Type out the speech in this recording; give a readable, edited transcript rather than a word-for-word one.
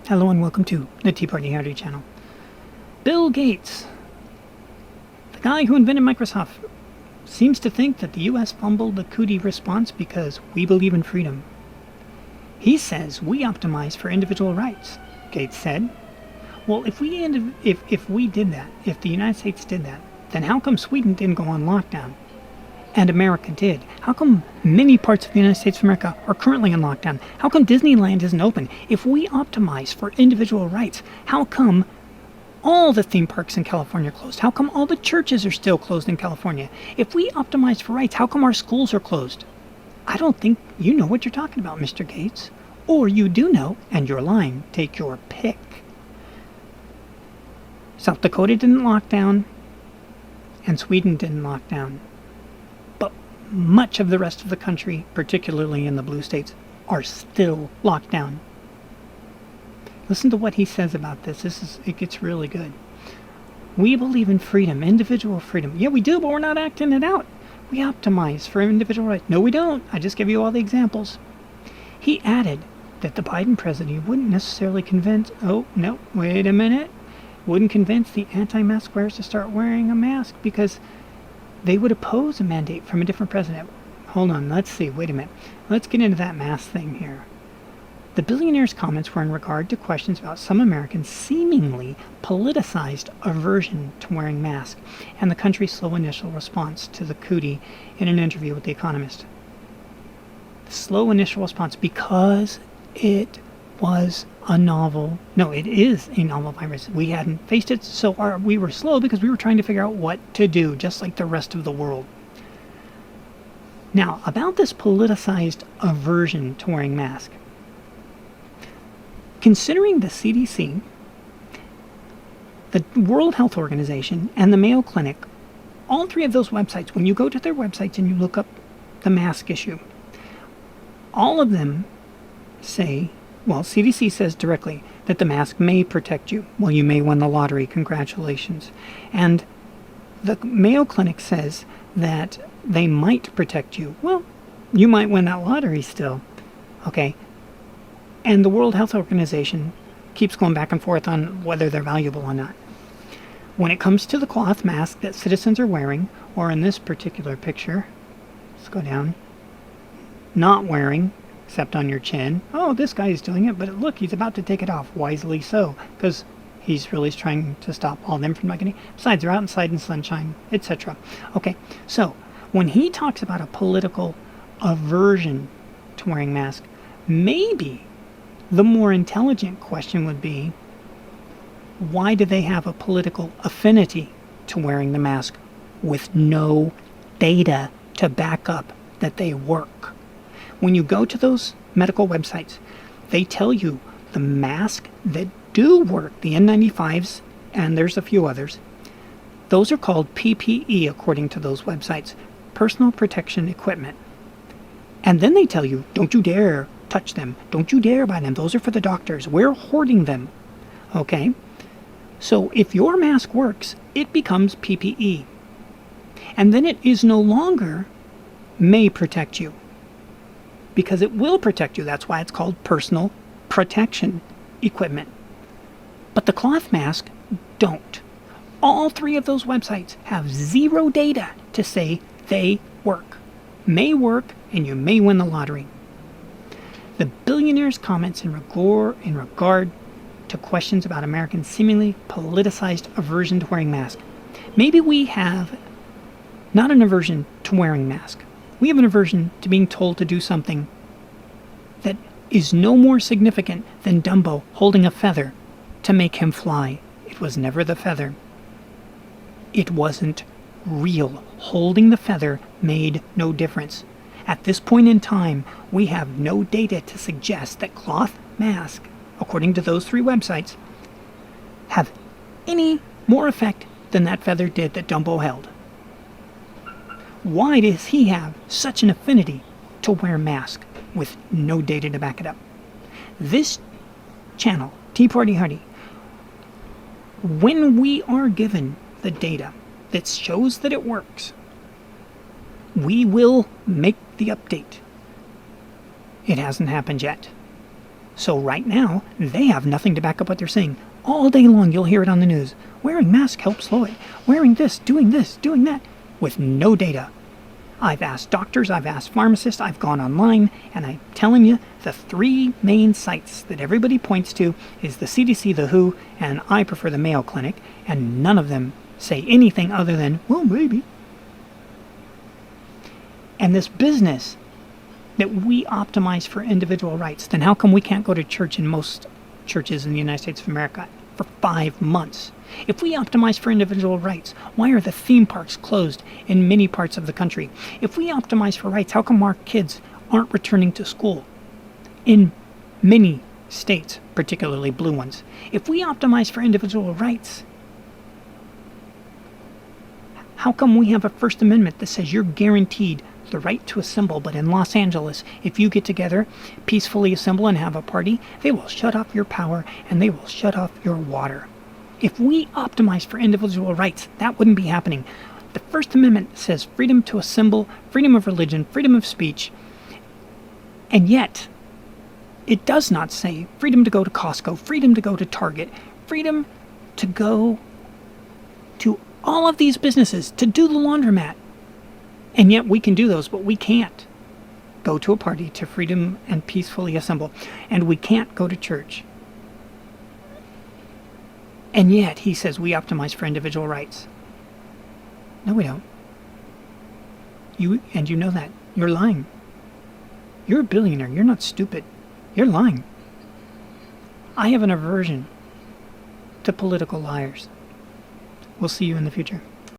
Hello and welcome to the Tea Party Howdy channel. Bill Gates, the guy who invented Microsoft, seems to think that the US fumbled the cootie response because we believe in freedom. He says we optimize for individual rights, Gates said. Well, if we did that, if the United States did that, then how come Sweden didn't go on lockdown? And America did. How come many parts of the United States of America are currently in lockdown? How come Disneyland isn't open? If we optimize for individual rights, how come all the theme parks in California are closed? How come all the churches are still closed in California? If we optimize for rights, how come our schools are closed? I don't think you know what you're talking about, Mr. Gates. Or you do know, and you're lying. Take your pick. South Dakota didn't lock down, and Sweden didn't lock down. Much of the rest of the country, particularly in the blue states, are still locked down. Listen to what he says about this. It gets really good. We believe in freedom, individual freedom. Yeah, we do, but we're not acting it out. We optimize for individual rights. No, we don't. I just give you all the examples. He added that the Biden presidency wouldn't necessarily convince, wouldn't convince the anti-mask wearers to start wearing a mask because they would oppose a mandate from a different president. Hold on, let's see, wait a minute. Let's get into that mask thing here. The billionaire's comments were in regard to questions about some Americans' seemingly politicized aversion to wearing masks and the country's slow initial response to the cootie in an interview with The Economist. The slow initial response because it was a novel. No, it is a novel virus. We hadn't faced it, so we were slow because we were trying to figure out what to do, just like the rest of the world. Now, about this politicized aversion to wearing masks. Considering the CDC, the World Health Organization, and the Mayo Clinic, all three of those websites, when you go to their websites and you look up the mask issue, all of them say, well, CDC says directly that the mask may protect you. Well, you may win the lottery. Congratulations. And the Mayo Clinic says that they might protect you. Well, you might win that lottery still. Okay. And the World Health Organization keeps going back and forth on whether they're valuable or not. When it comes to the cloth mask that citizens are wearing, or in this particular picture, let's go down, not wearing, except on your chin. Oh, this guy is doing it, but look, he's about to take it off. Wisely so, because he's really trying to stop all of them from getting it. Besides, they're outside in sunshine, etc. Okay, so when he talks about a political aversion to wearing masks, maybe the more intelligent question would be, why do they have a political affinity to wearing the mask with no data to back up that they work? When you go to those medical websites, they tell you the masks that do work, the N95s, and there's a few others, those are called PPE according to those websites, personal protection equipment. And then they tell you, don't you dare touch them, don't you dare buy them, those are for the doctors, we're hoarding them. Okay? So if your mask works, it becomes PPE. And then it is no longer may protect you. Because it will protect you. That's why it's called personal protection equipment. But the cloth mask don't. All three of those websites have zero data to say they work. May work, and you may win the lottery. The billionaire's comments in regard to questions about Americans' seemingly politicized aversion to wearing masks. Maybe we have not an aversion to wearing masks. We have an aversion to being told to do something that is no more significant than Dumbo holding a feather to make him fly. It was never the feather. It wasn't real. Holding the feather made no difference. At this point in time, we have no data to suggest that cloth masks, according to those three websites, have any more effect than that feather did that Dumbo held. Why does he have such an affinity to wear masks with no data to back it up? This channel, Tea Party Howdy, when we are given the data that shows that it works, we will make the update. It hasn't happened yet. So right now, they have nothing to back up what they're saying. All day long, you'll hear it on the news. Wearing mask helps slow it. Wearing this, doing that, with no data. I've asked doctors, I've asked pharmacists, I've gone online, and I'm telling you, the three main sites that everybody points to is the CDC, the WHO, and I prefer the Mayo Clinic, and none of them say anything other than, well, maybe. And this business that we optimize for individual rights, then how come we can't go to church in most churches in the United States of America for 5 months? If we optimize for individual rights, why are the theme parks closed in many parts of the country? If we optimize for rights, how come our kids aren't returning to school in many states, particularly blue ones? If we optimize for individual rights, how come we have a First Amendment that says you're guaranteed the right to assemble, but in Los Angeles, if you get together, peacefully assemble and have a party, they will shut off your power and they will shut off your water? If we optimize for individual rights, that wouldn't be happening. The First Amendment says freedom to assemble, freedom of religion, freedom of speech, and yet it does not say freedom to go to Costco, freedom to go to Target, freedom to go to all of these businesses, to do the laundromat. And yet we can do those, but we can't go to a party to freedom and peacefully assemble. And we can't go to church. And yet he says we optimize for individual rights. No, we don't. You know that. You're lying. You're a billionaire. You're not stupid. You're lying. I have an aversion to political liars. We'll see you in the future.